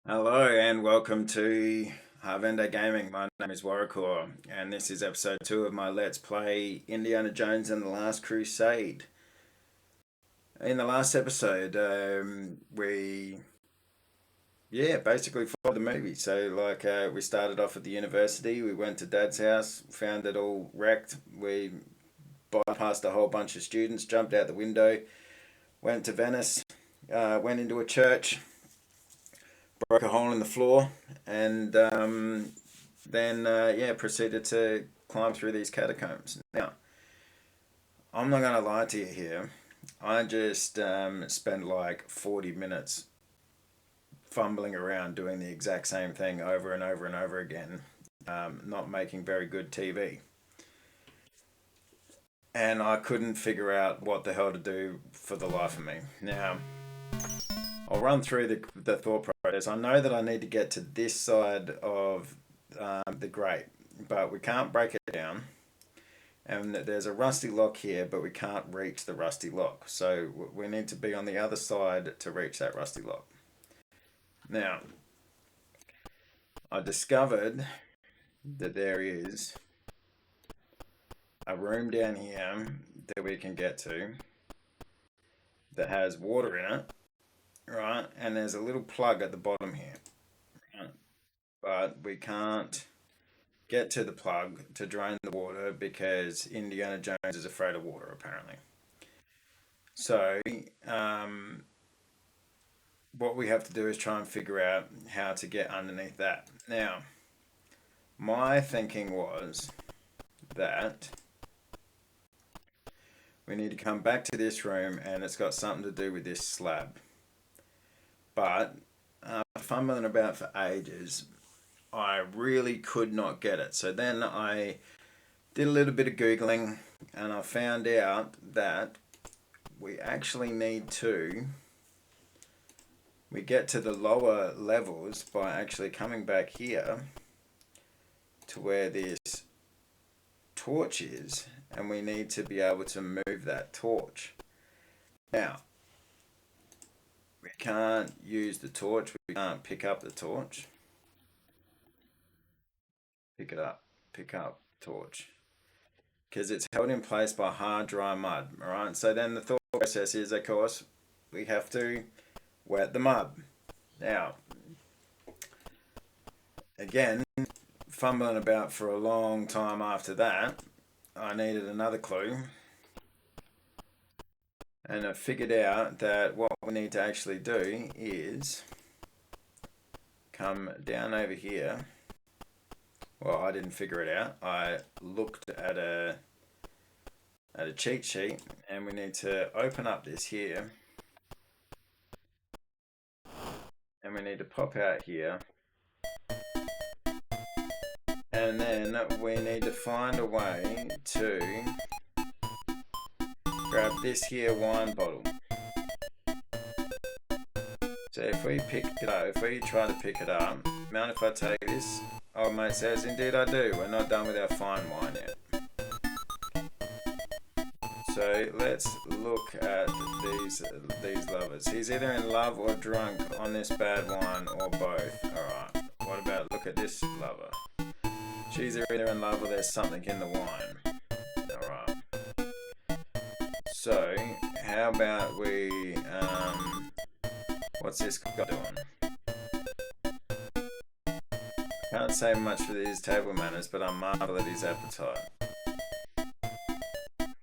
Hello and welcome to Harvender Gaming. My name is Warrior and this is episode 2 of my Let's Play Indiana Jones and the Last Crusade. In the last episode, we basically followed the movie. So we started off at the university, we went to Dad's house, found it all wrecked. We bypassed a whole bunch of students, jumped out the window, went to Venice, went into a church, broke a hole in the floor, and then proceeded to climb through these catacombs. Now, I'm not going to lie to you here. I just spent like 40 minutes fumbling around doing the exact same thing over and over and over again, not making very good TV. And I couldn't figure out what the hell to do for the life of me. Now, I'll run through the thought process. I know that I need to get to this side of the grate, but we can't break it down. And there's a rusty lock here, but we can't reach the rusty lock. So we need to be on the other side to reach that rusty lock. Now, I discovered that there is a room down here that we can get to that has water in it. Right, and there's a little plug at the bottom here, right? But we can't get to the plug to drain the water because Indiana Jones is afraid of water, apparently. So, what we have to do is try and figure out how to get underneath that. Now, my thinking was that we need to come back to this room and it's got something to do with this slab. But fumbling about for ages, I really could not get it. So then I did a little bit of Googling and I found out that we actually need to, we get to the lower levels by actually coming back here to where this torch is, and we need to be able to move that torch. Now, we can't use the torch, we can't pick up the torch. Pick it up, pick up torch. Because it's held in place by hard, dry mud, alright? So then the thought process is, of course, we have to wet the mud. Now, again, fumbling about for a long time after that, I needed another clue. And I figured out that what we need to actually do is come down over here. Well, I didn't figure it out. I looked at a cheat sheet, and we need to open up this here. And we need to pop out here. And then we need to find a way to grab this here wine bottle. So if we pick it up, if we try to pick it up, mind if I take this? Oh, mate says, indeed I do. We're not done with our fine wine yet. So let's look at these lovers. He's either in love or drunk on this bad wine or both. Alright, what about, look at this lover. She's either in love or there's something in the wine. Alright. So, how about we, what's this guy doing? Can't say much for these table manners, but I marvel at his appetite.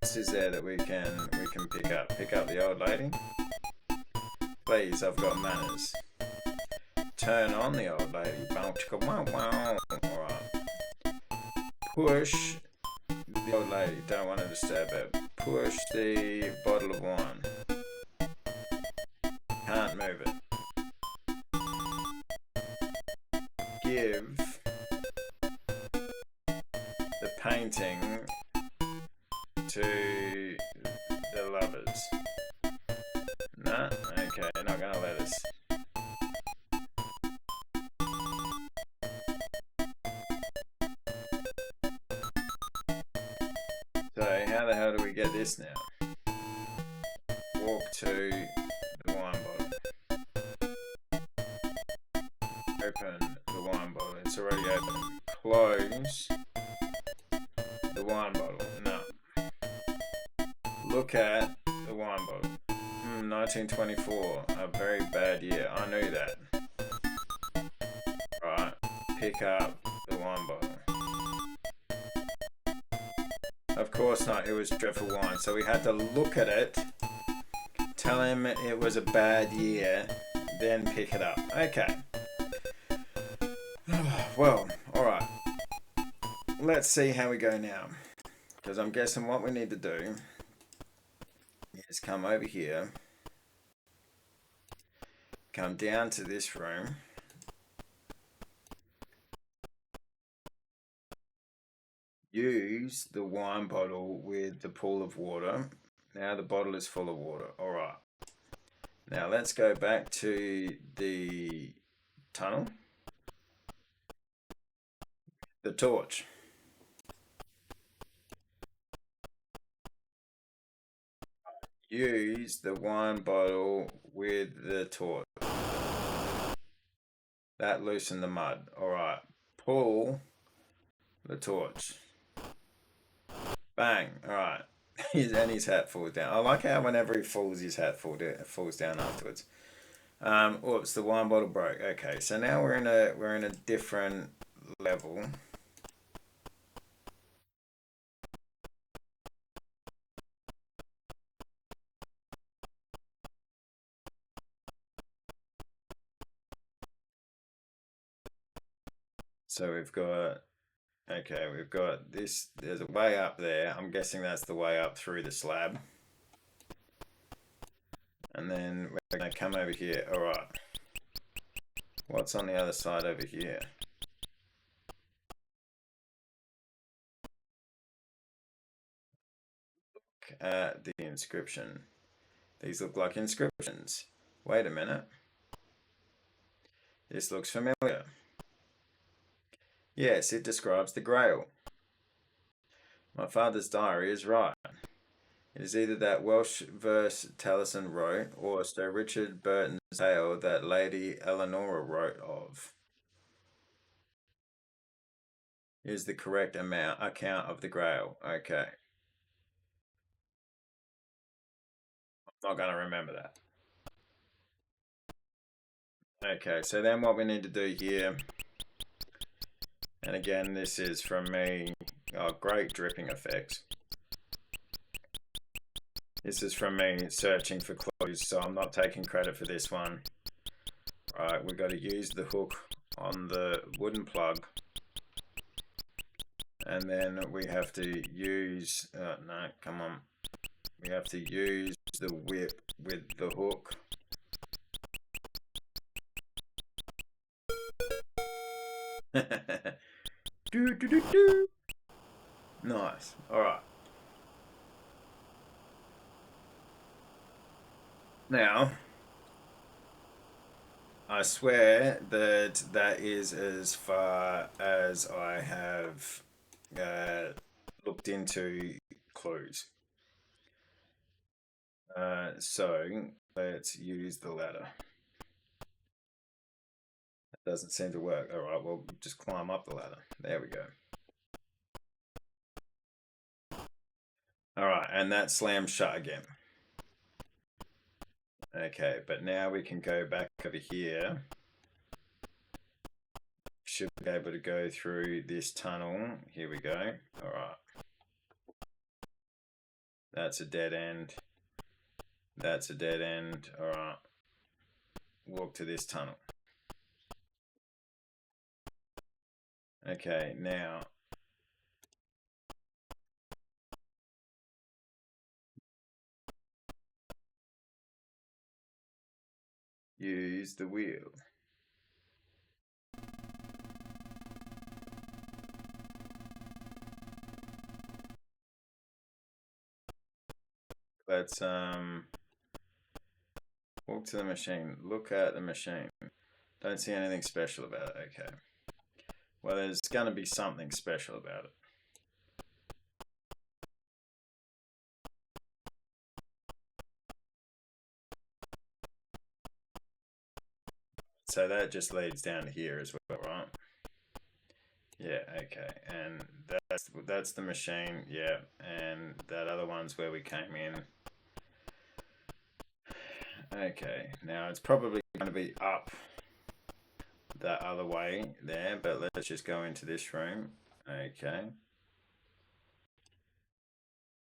This is there that we can pick up. Pick up the old lady. Please, I've got manners. Turn on the old lady. Bow chicka wow wow. Alright. Push the old lady. Don't want to disturb her. Push the bottle of wine. Can't move it. Give the painting to the lovers. No? Okay, not gonna let us. So how the hell do we get this now? Walk to the wine bottle. open the wine bottle. It's already open. Close the wine bottle. No. Look at the wine bottle. 1924, a very bad year. I knew that. Right, pick up the wine bottle. Of course not, it was dreadful wine. So we had to look at it, tell him it was a bad year, then pick it up. Okay. Well, alright. Let's see how we go now. Because I'm guessing what we need to do is come over here, come down to this room, use the wine bottle with the pool of water. Now the bottle is full of water. All right. Now let's go back to the tunnel. The torch. Use the wine bottle with the torch. That loosened the mud. All right. Pull the torch. Bang. All right. And his hat falls down. I like how whenever he falls, his hat falls down afterwards. Oops, the wine bottle broke. Okay, so now we're in a different level. So we've got we've got this. There's a way up there. I'm guessing that's the way up through the slab. And then we're gonna come over here. All right. What's on the other side over here? Look at the inscription. These look like inscriptions. Wait a minute. This looks familiar. Yes, it describes the grail. My father's diary is right. It is either that Welsh verse Taliesin wrote, or Sir Richard Burton's tale that Lady Eleanor wrote of. Is the correct account of the Grail. Okay. I'm not going to remember that. Okay, so then what we need to do here, and again, this is from me, great dripping effects. This is from me searching for clues, so I'm not taking credit for this one. Right, we've got to use the hook on the wooden plug. And then we have to use, no, come on. We have to use the whip with the hook. Do, do, do, do. Nice. All right. Now, I swear that that is as far as I have looked into clues. So let's use the ladder. That doesn't seem to work. All right, well, just climb up the ladder. There we go. All right, and that slams shut again. Okay, but now we can go back over here. Should be able to go through this tunnel. Here we go. All right. That's a dead end. That's a dead end. All right. Walk to this tunnel. Okay, now. Use the wheel. Let's walk to the machine. Look at the machine. Don't see anything special about it. Okay. Well, there's going to be something special about it. So that just leads down to here as well, right? Yeah, okay. And that's the machine, yeah. And that other one's where we came in. Okay, now it's probably going to be up that other way there, but let's just go into this room. Okay.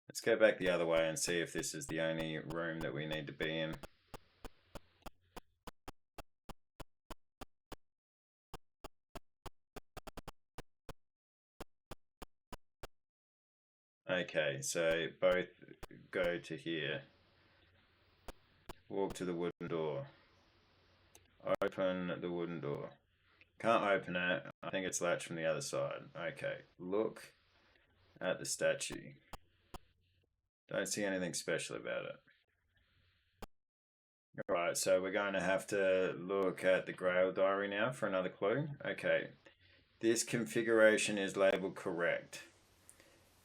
Let's go back the other way and see if this is the only room that we need to be in. Okay, so both go to here. Walk to the wooden door. Open the wooden door. Can't open it. I think it's latched from the other side. Okay, look at the statue. Don't see anything special about it. Alright, so we're going to have to look at the Grail diary now for another clue. Okay, this configuration is labeled correct.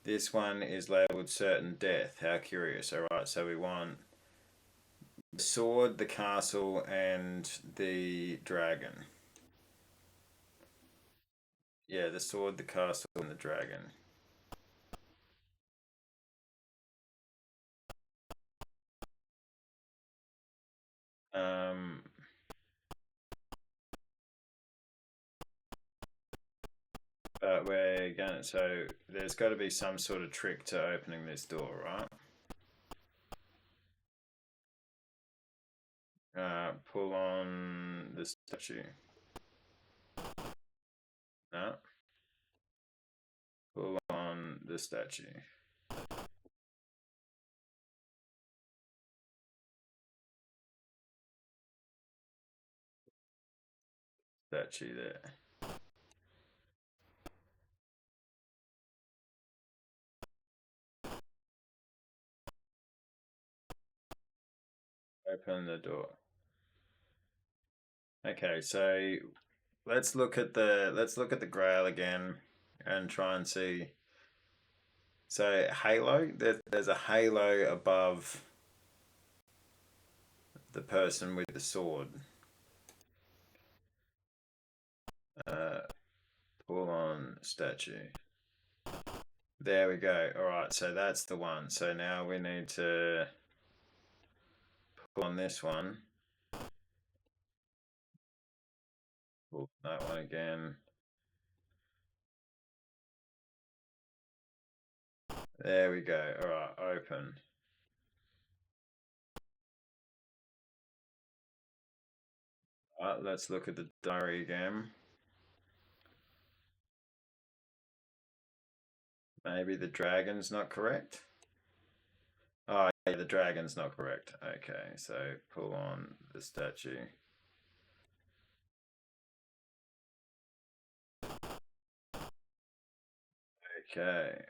This one is labeled certain death. How curious. Alright, so we want the sword, the castle, and the dragon. Yeah, the sword, the castle, and the dragon. Um, but we're going to, so there's got to be some sort of trick to opening this door, right? Pull on the statue. No. Pull on the statue. Statue there. Open the door. Okay, so let's look at the Grail again and try and see. So halo, there's a halo above the person with the sword. Uh, Pull on statue. There we go. All right, so that's the one. So now we need to pull on this one. Pull that one again. There we go. All right, open. All right, let's look at the diary again. Maybe the dragon's not correct. Oh, yeah, the dragon's not correct. Okay, so pull on the statue. Okay.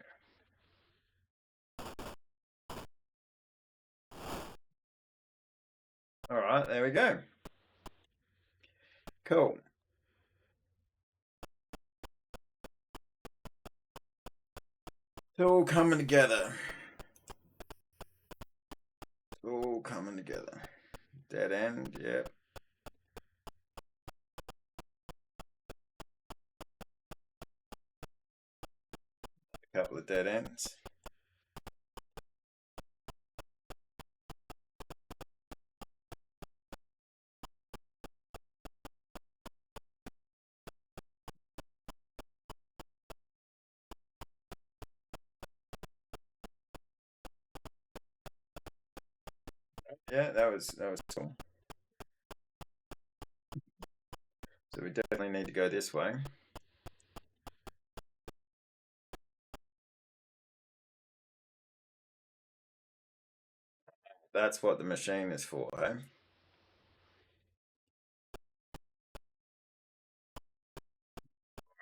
All right, there we go. Cool. It's all coming together. It's all coming together. Dead end, yep. A couple of dead ends. Yeah, that was cool. So we definitely need to go this way. That's what the machine is for, hey?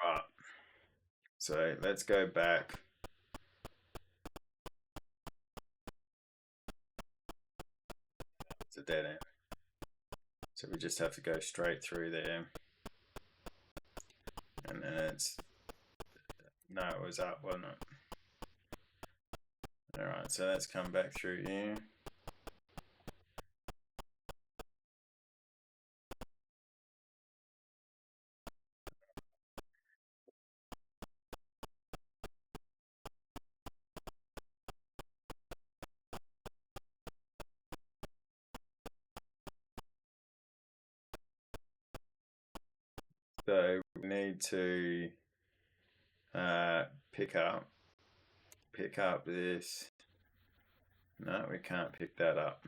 Right. So let's go back. It's a dead end. So we just have to go straight through there. And then it's... No, it was up, wasn't it? Alright, so let's come back through here. So we need to uh, pick up this. No, we can't pick that up.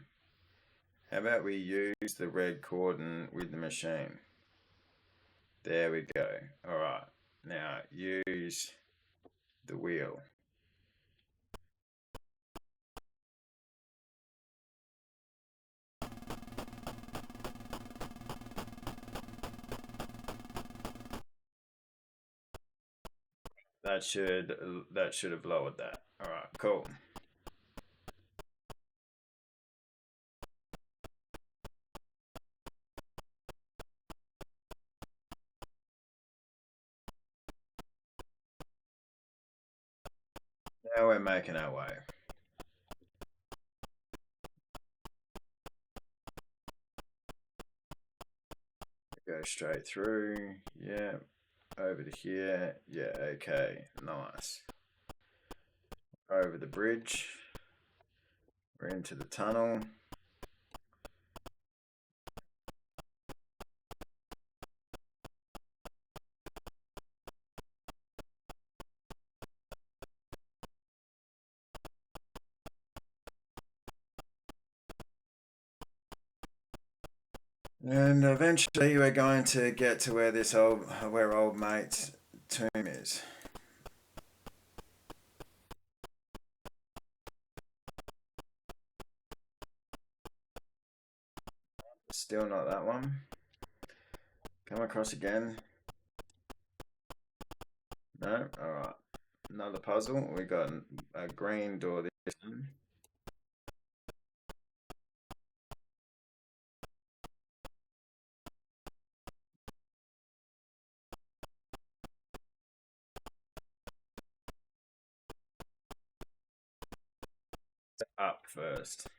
How about we use the red cordon with the machine? There we go. All right. Now use the wheel. That should have lowered that. All right, cool. Now we're making our way. Go straight through. Yeah. Over to here. Yeah, okay. Nice. Over the bridge. We're into the tunnel. And eventually we're going to get to where old mate's tomb is. Still not that one. Come across again. No? Alright. Another puzzle. We got a green door this time. Up first.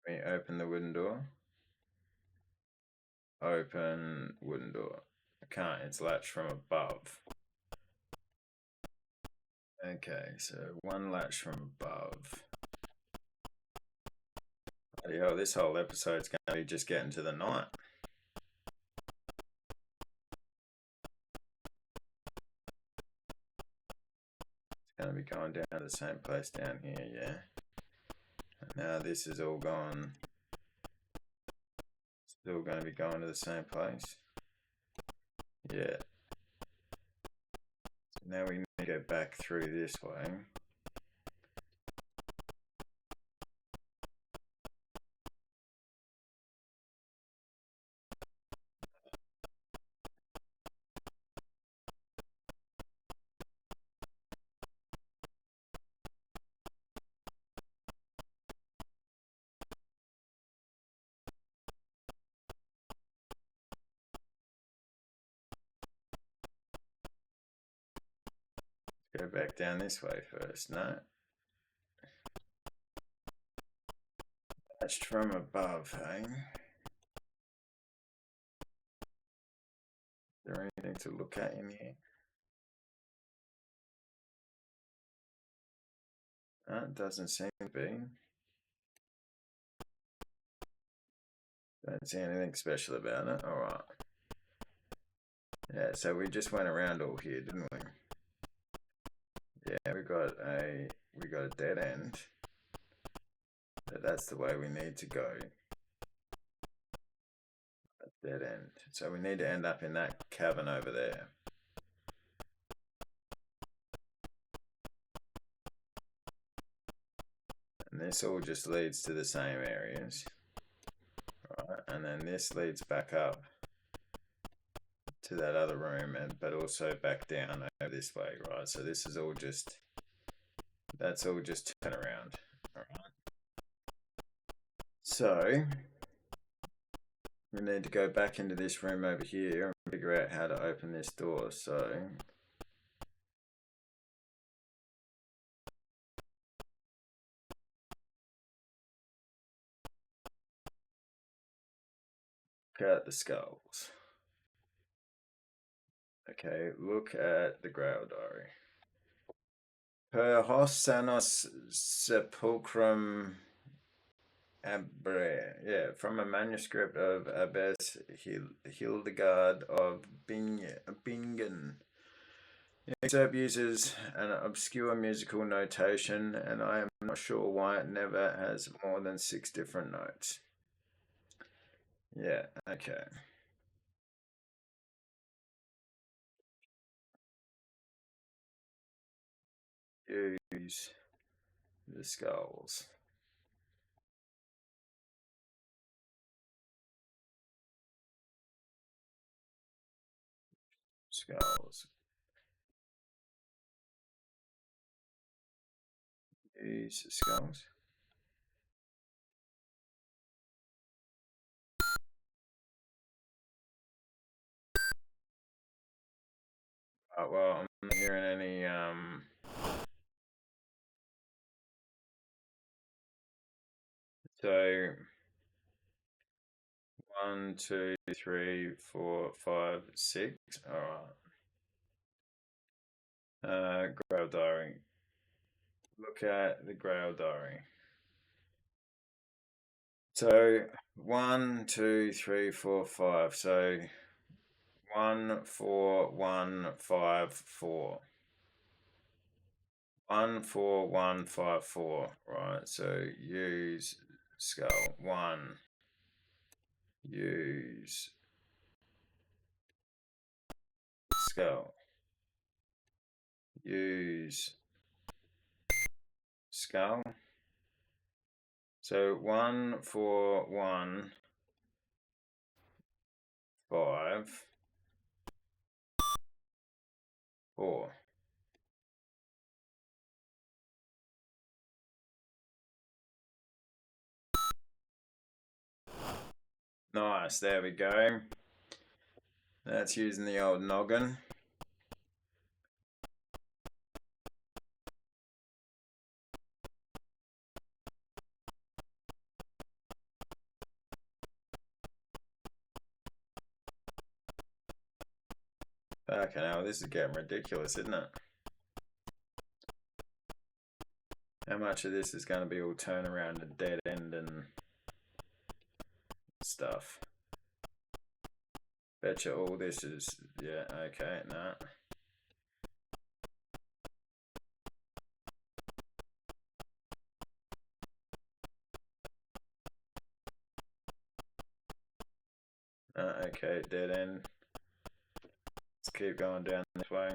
Let me open the wooden door. Open wooden door. I can't, it's latched from above. Okay, so one latch from above. Bloody hell, this whole episode's going to be just getting to the night. It's going to be going down to the same place down here, yeah. And now this is all gone. Still going to be going to the same place. Yeah. So now we need to go back through this way. Go back down this way first. No. Latched from above, hey? Is there anything to look at in here? It doesn't seem to be. Don't see anything special about it. Alright. Yeah, so we just went around all here, didn't we? Yeah, we got a dead end. But that's the way we need to go. A dead end. So we need to end up in that cavern over there. And this all just leads to the same areas. Right, and then this leads back up to that other room, but also back down over this way, right? So this is all just, that's all just turn around. All right. So we need to go back into this room over here and figure out how to open this door. So cut the skulls. Okay, look at the Grail Diary. Per hos sanos sepulchrum abre. Yeah, from a manuscript of Abbess Hildegard of Bingen. The excerpt uses an obscure musical notation, and I am not sure why it never has more than 6 different notes. Yeah, okay. Use the skulls. Skulls. Use skulls. Oh, well, I'm not hearing any, so 1, 2, 3, 4, 5, 6. All right. Grail Diary. Look at the Grail Diary. So 1, 2, 3, 4, 5. So 1, 4, 1, 5, 4. 1, 4, 1, 5, 4. Right. So use skull. 1. Use skull. Use skull. So 1, 4, 1, 5, 4. Nice, there we go. That's using the old noggin. Okay, now this is getting ridiculous, isn't it? How much of this is going to be all turn around and dead end and stuff? Betcha all this is, yeah, okay, nah. Okay, dead end. Let's keep going down this way.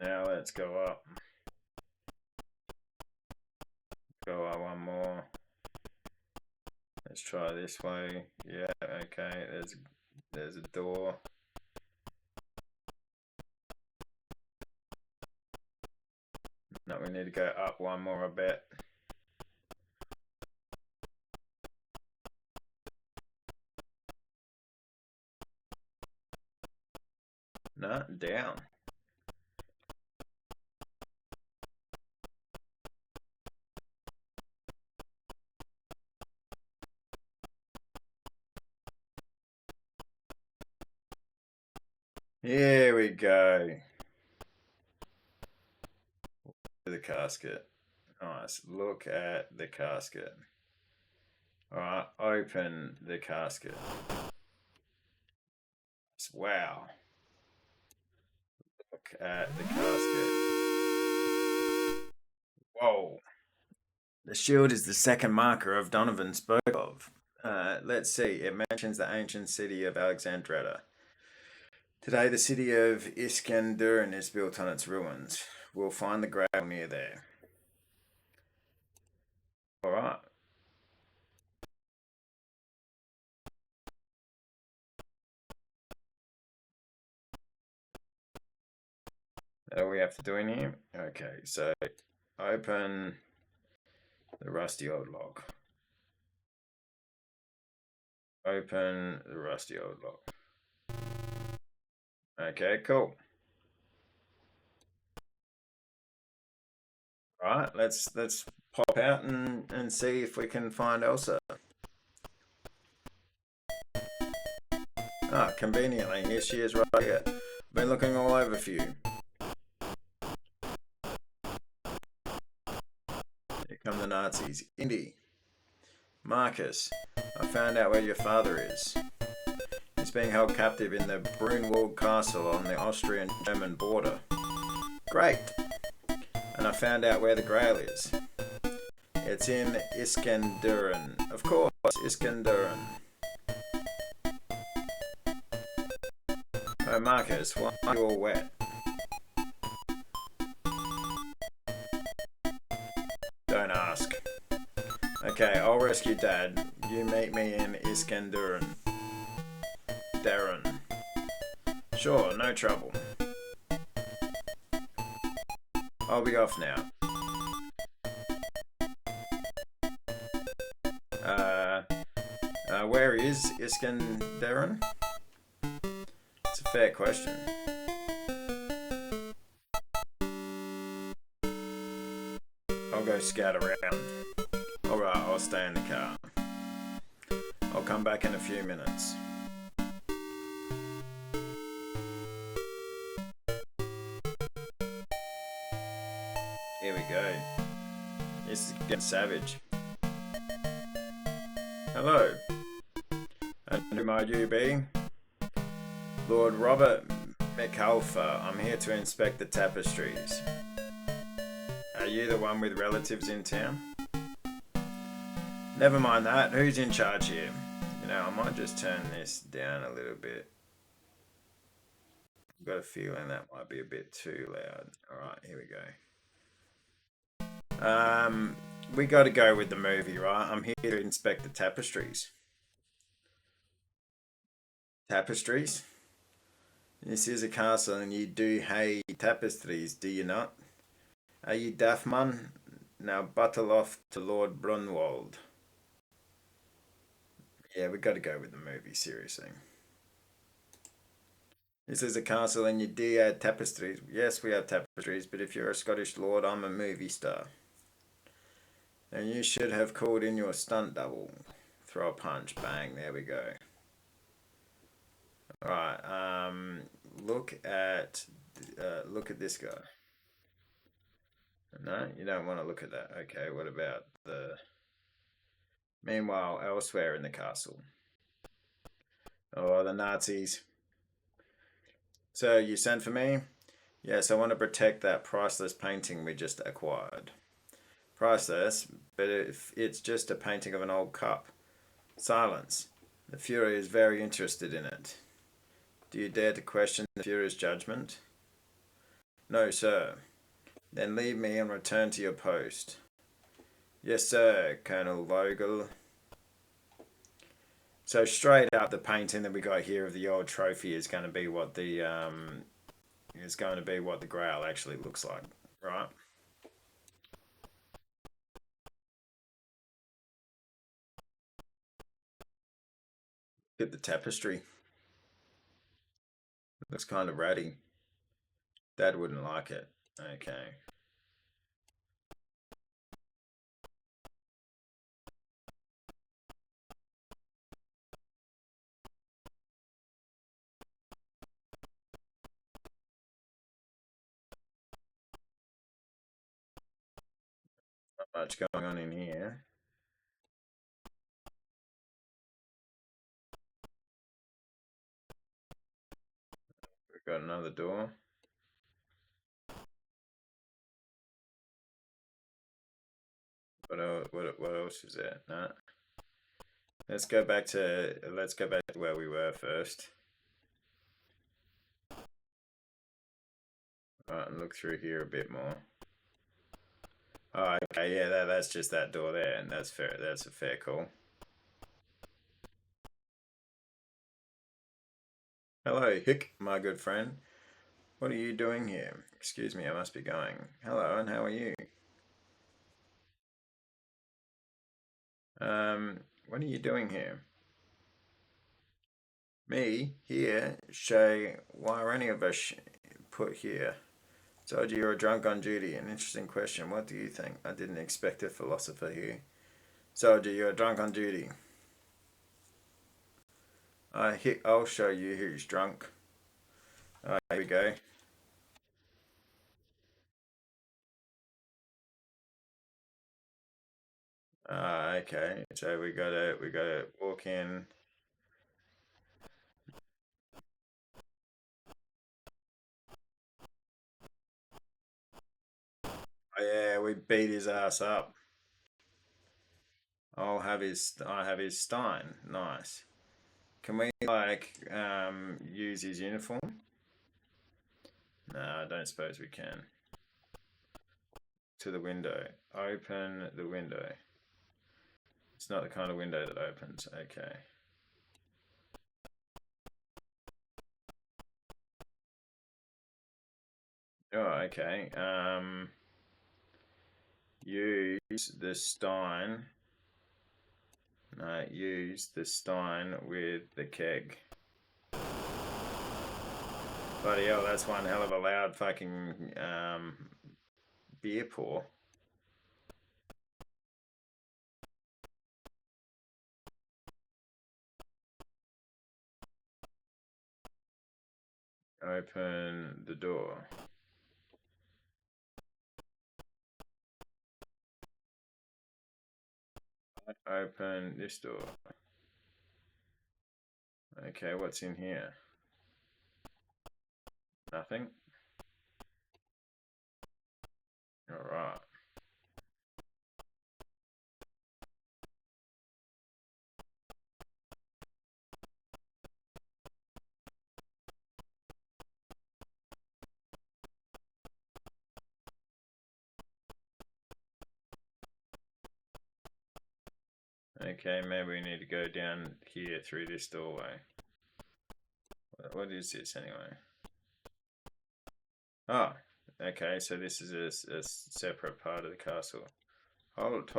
Now let's go up. Go up one more. Let's try this way. Yeah, okay, there's a door. No, we need to go up one more a bit. No, down. Here we go. The casket. Nice. Look at the casket. Alright, open the casket. Wow. Look at the casket. Whoa. The shield is the second marker of Donovan spoke of. Let's see. It mentions the ancient city of Alexandretta. Today, the city of Iskenderun is built on its ruins. We'll find the grail near there. All right. What do we have to do in here? Okay, so open the rusty old log. Open the rusty old log. Okay, cool. All right, let's pop out and see if we can find Elsa. Ah, conveniently, here she is right here. Been looking all over for you. Here come the Nazis. Indy. Marcus, I found out where your father is. He's being held captive in the Brunwald Castle on the Austrian-German border. Great! And I found out where the grail is. It's in Iskenderun. Of course, Iskenderun. Oh, Marcus, why are you all wet? Don't ask. Okay, I'll rescue Dad. You meet me in Iskenderun. Darren. Sure, no trouble. I'll be off now. Where is Iskenderun? It's a fair question. I'll go scout around. Alright, I'll stay in the car. I'll come back in a few minutes. Here we go. This is getting savage. Hello. And who might you be? Lord Robert McAlpha. I'm here to inspect the tapestries. Are you the one with relatives in town? Never mind that. Who's in charge here? You know, I might just turn this down a little bit. I've got a feeling that might be a bit too loud. Alright, here we go. We got to go with the movie, right? I'm here to inspect the tapestries. Tapestries? This is a castle and you do hate tapestries, do you not? Are you daft man? Now battle off to Lord Brunwald. Yeah, we got to go with the movie, seriously. This is a castle and you do have tapestries. Yes, we have tapestries, but if you're a Scottish lord, I'm a movie star. And you should have called in your stunt double. Throw a punch, bang, there we go. Alright, look at this guy. No, you don't want to look at that. Okay, what about the... Meanwhile, elsewhere in the castle. Oh, the Nazis. So, you sent for me? Yes, I want to protect that priceless painting we just acquired. Priceless, but if it's just a painting of an old cup. Silence. The Fuhrer is very interested in it. Do you dare to question the Fuhrer's judgment? No, sir. Then leave me and return to your post. Yes, sir, Colonel Vogel. So straight up, the painting that we got here of the old trophy is going to be what the grail actually looks like, right? Look at the tapestry. It looks kind of ratty. Dad wouldn't like it. Okay. Not much going on in here. We've got another door. What else is there? No. Let's go back to where we were first. Alright, and look through here a bit more. Oh, okay, yeah, that's just that door there, and that's fair. That's a fair call. Hello, Hick, my good friend. What are you doing here? Excuse me, I must be going. Hello, and how are you? What are you doing here? Me? Here? Shay, why are any of us put here? Soldier, you're a drunk on duty. An interesting question. What do you think? I didn't expect a philosopher here. Soldier, you're a drunk on duty. I'll show you who's drunk. Here we go. Okay. So we gotta walk in. Oh, yeah, we beat his ass up. I have his Stein. Nice. Can we use his uniform? No, I don't suppose we can. To the window. Open the window. It's not the kind of window that opens. Okay. Oh, okay. Use the Stein. No, use the Stein with the keg. Bloody hell, that's one hell of a loud fucking beer pour. Open the door. Open this door. Okay, what's in here? Nothing. All right. Okay, maybe we need to go down here through this doorway. What is this anyway? Oh, okay, so this is a separate part of the castle. Hold.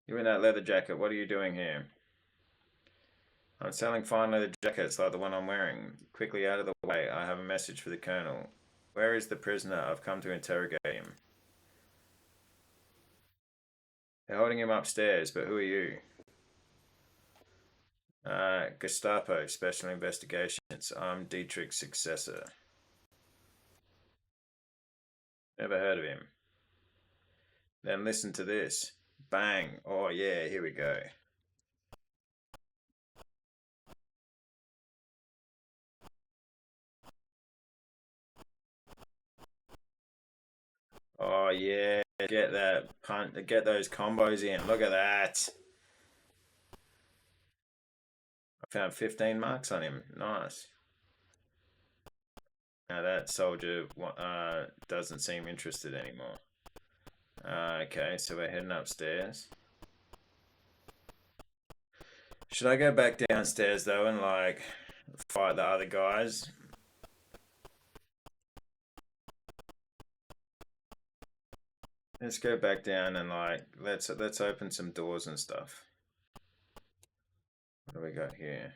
You in that leather jacket, what are you doing here? I'm selling fine leather jackets like the one I'm wearing. Quickly out of the way, I have a message for the colonel. Where is the prisoner? I've come to interrogate him. They're holding him upstairs, but who are you? Gestapo, Special Investigations. I'm Dietrich's successor. Never heard of him. Then listen to this. Bang. Oh, yeah, here we go. Oh, yeah. Get that punt. Get those combos in. Look at that. I found 15 marks on him. Nice. Now that soldier doesn't seem interested anymore. Okay, so we're heading upstairs. Should I go back downstairs though and fight the other guys? Let's go back down and let's open some doors and stuff. What do we got here?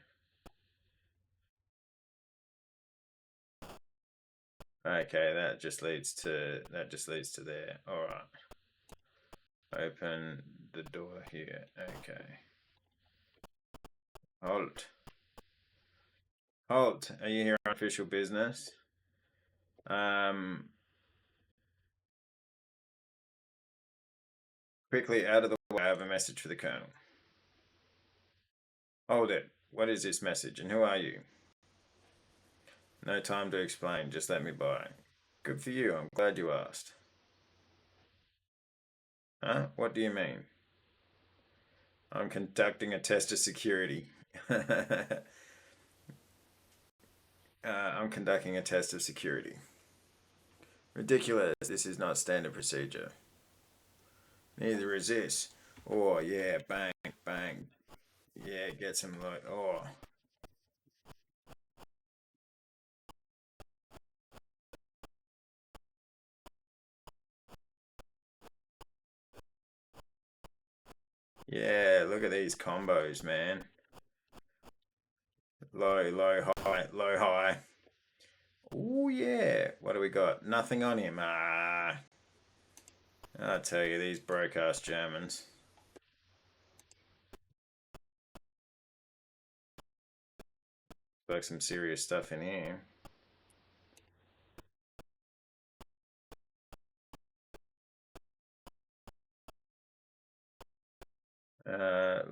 Okay, that just leads to there. All right. Open the door here. Okay. Halt. Halt. Are you here on official business? Um, quickly out of the way. I have a message for the colonel. Hold it. What is this message and who are you? No time to explain. Just let me by. Good for you. I'm glad you asked. Huh? What do you mean? I'm conducting a test of security. I'm conducting a test of security. Ridiculous. This is not standard procedure. Neither is this. Oh, yeah. Bang, bang. Yeah, get some like. Oh. Yeah, look at these combos, man. Low, low, high, low, high. Oh, yeah. What do we got? Nothing on him. Ah. I tell you, these broke-ass Germans. Like some serious stuff in here.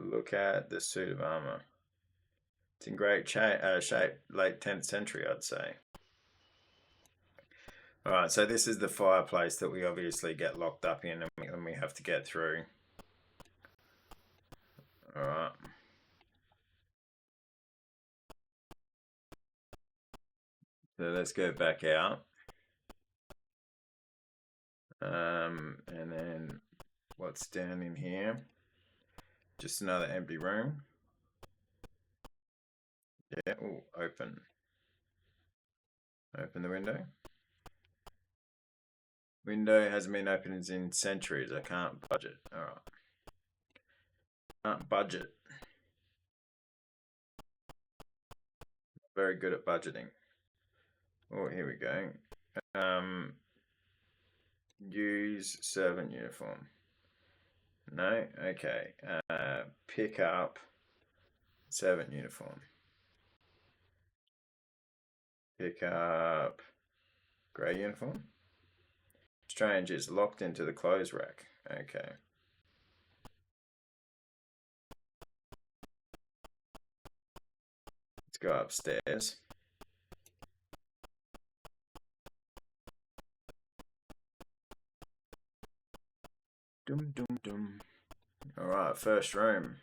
Look at the suit of armor. It's in great shape, late 10th century, I'd say. All right, so this is the fireplace that we obviously get locked up in and we have to get through. All right. So let's go back out. And then what's down in here? Just another empty room. Yeah, ooh, open. Open the window. Window hasn't been opened in centuries. I can't budget. All right. Can't budget. Very good at budgeting. Oh, here we go. Use servant uniform. No? Okay. Pick up servant uniform. Pick up grey uniform. Strange, it's locked into the clothes rack. Okay. Let's go upstairs. Dum dum dum. Alright, first room.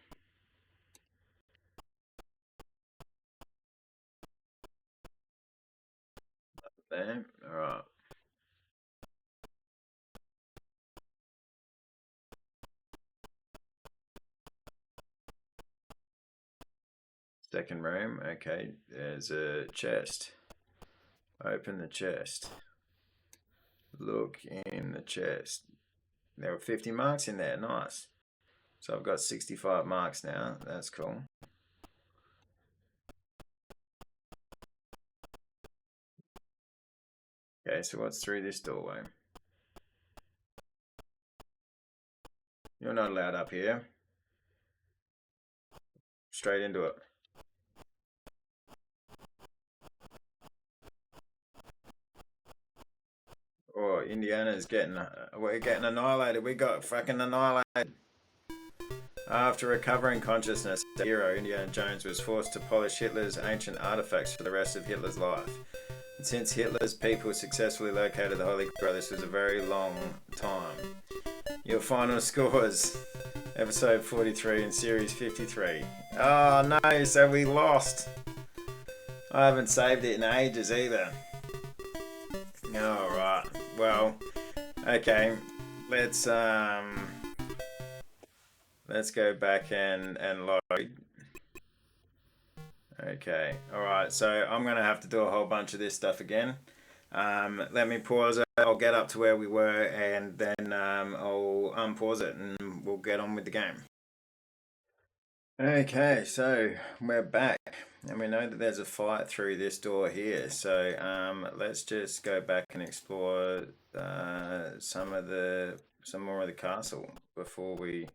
There. Alright. Second room. Okay, there's a chest. Open the chest. Look in the chest. There were 50 marks in there. Nice. So I've got 65 marks now. That's cool. Okay, so what's through this doorway? You're not allowed up here. Straight into it. Oh, Indiana's getting, we're getting annihilated. We got fucking annihilated. After recovering consciousness, the hero Indiana Jones was forced to polish Hitler's ancient artifacts for the rest of Hitler's life. And since Hitler's people successfully located the Holy Grail, this was a very long time. Your final scores: episode 43 and series 53. Oh no, so we lost. I haven't saved it in ages either. Alright, well, okay, let's go back and load. Okay, alright, so I'm going to have to do a whole bunch of this stuff again. Let me pause it, I'll get up to where we were, and then I'll unpause it and we'll get on with the game. Okay, so we're back, and we know that there's a fight through this door here, so let's just go back and explore some more of the castle before we...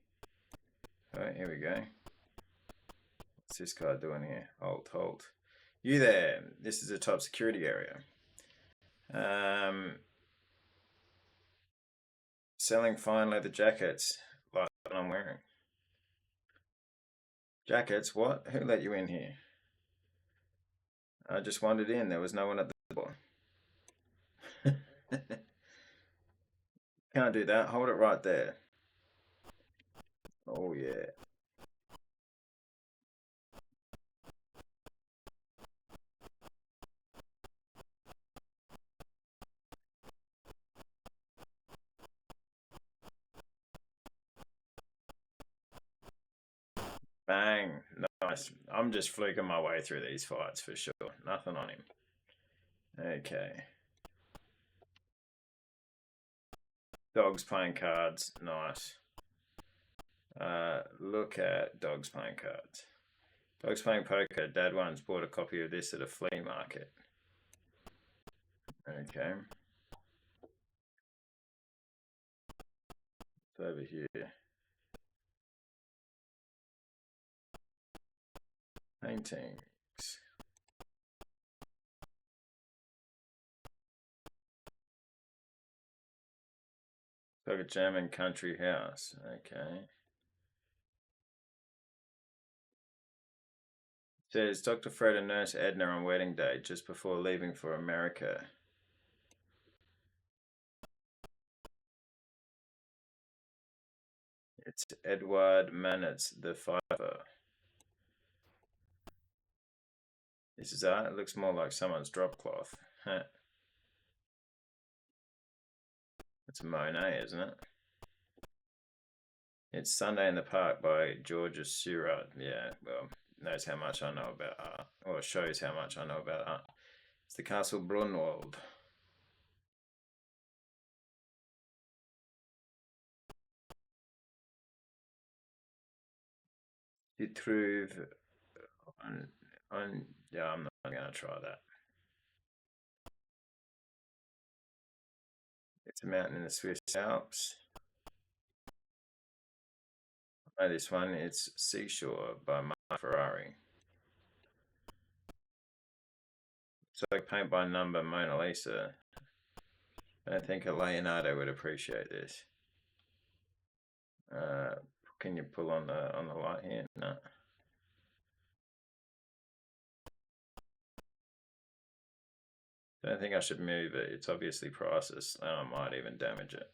Oh, here we go. What's this guy doing here? Halt. You there. This is a top security area. Selling fine leather jackets like what I'm wearing. Jackets? What? Who let you in here? I just wandered in. There was no one at the door. Can't do that. Hold it right there. Oh, yeah. Bang. Nice. I'm just fluking my way through these fights for sure. Nothing on him. Okay. Dogs playing cards. Nice. Look at dogs playing cards. Dogs playing poker. Dad once bought a copy of this at a flea market. Okay. It's over here. Paintings. Like a German country house. Okay. It says Dr. Fred and Nurse Edna on wedding day just before leaving for America. It's Edward Manitz, the fiver. This is art. It looks more like someone's drop cloth. Huh. It's Monet, isn't it? It's Sunday in the Park by Georgia Surratt. Yeah, well, knows how much I know about art, or shows how much I know about art. It's the Castle Brunwald. You trouve on, yeah, I'm not going to try that. It's a mountain in the Swiss Alps. I know this one. It's Seashore by Mark Ferrari. It's like paint by number Mona Lisa. I don't think a Leonardo would appreciate this. Uh, can you pull on the light here? No. I don't think I should move it. It's obviously priceless, and I might even damage it.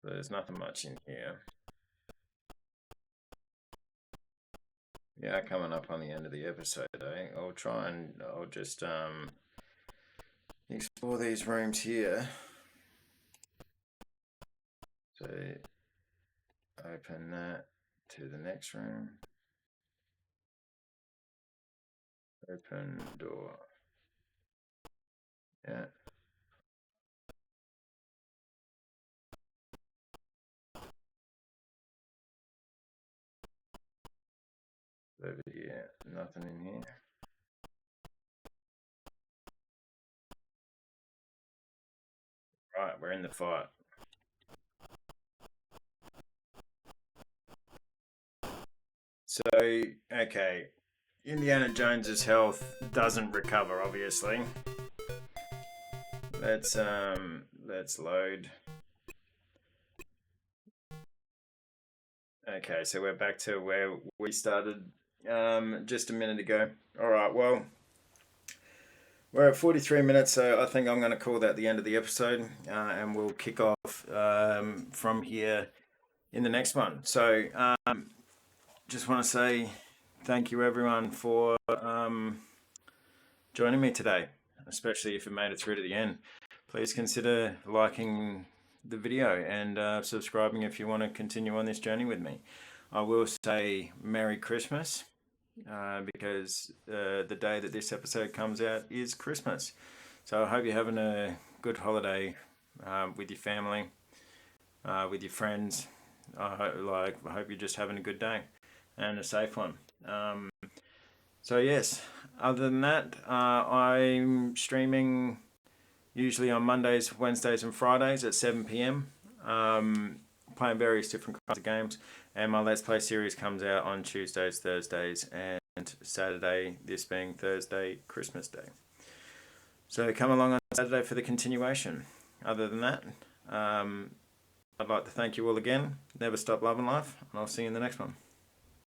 There's nothing much in here. Yeah, coming up on the end of the episode, eh? I'll just explore these rooms here. So open that to the next room. Open door. Yeah. Over here. Nothing in here. Right, we're in the fight. So, okay. Indiana Jones's health doesn't recover, obviously. Let's load. Okay, so we're back to where we started just a minute ago. All right, well, we're at 43 minutes, so I think I'm going to call that the end of the episode, and we'll kick off from here in the next one. So, just want to say thank you, everyone, for joining me today, especially if you made it through to the end. Please consider liking the video and subscribing if you want to continue on this journey with me. I will say Merry Christmas because the day that this episode comes out is Christmas. So I hope you're having a good holiday with your family, with your friends. I hope you're just having a good day and a safe one. So yes, other than that, I'm streaming usually on Mondays, Wednesdays, and Fridays at 7 p.m. Playing various different kinds of games, and my Let's Play series comes out on Tuesdays, Thursdays, and Saturday. This being Thursday, Christmas Day. So come along on Saturday for the continuation. Other than that, I'd like to thank you all again. Never stop loving life, and I'll see you in the next one.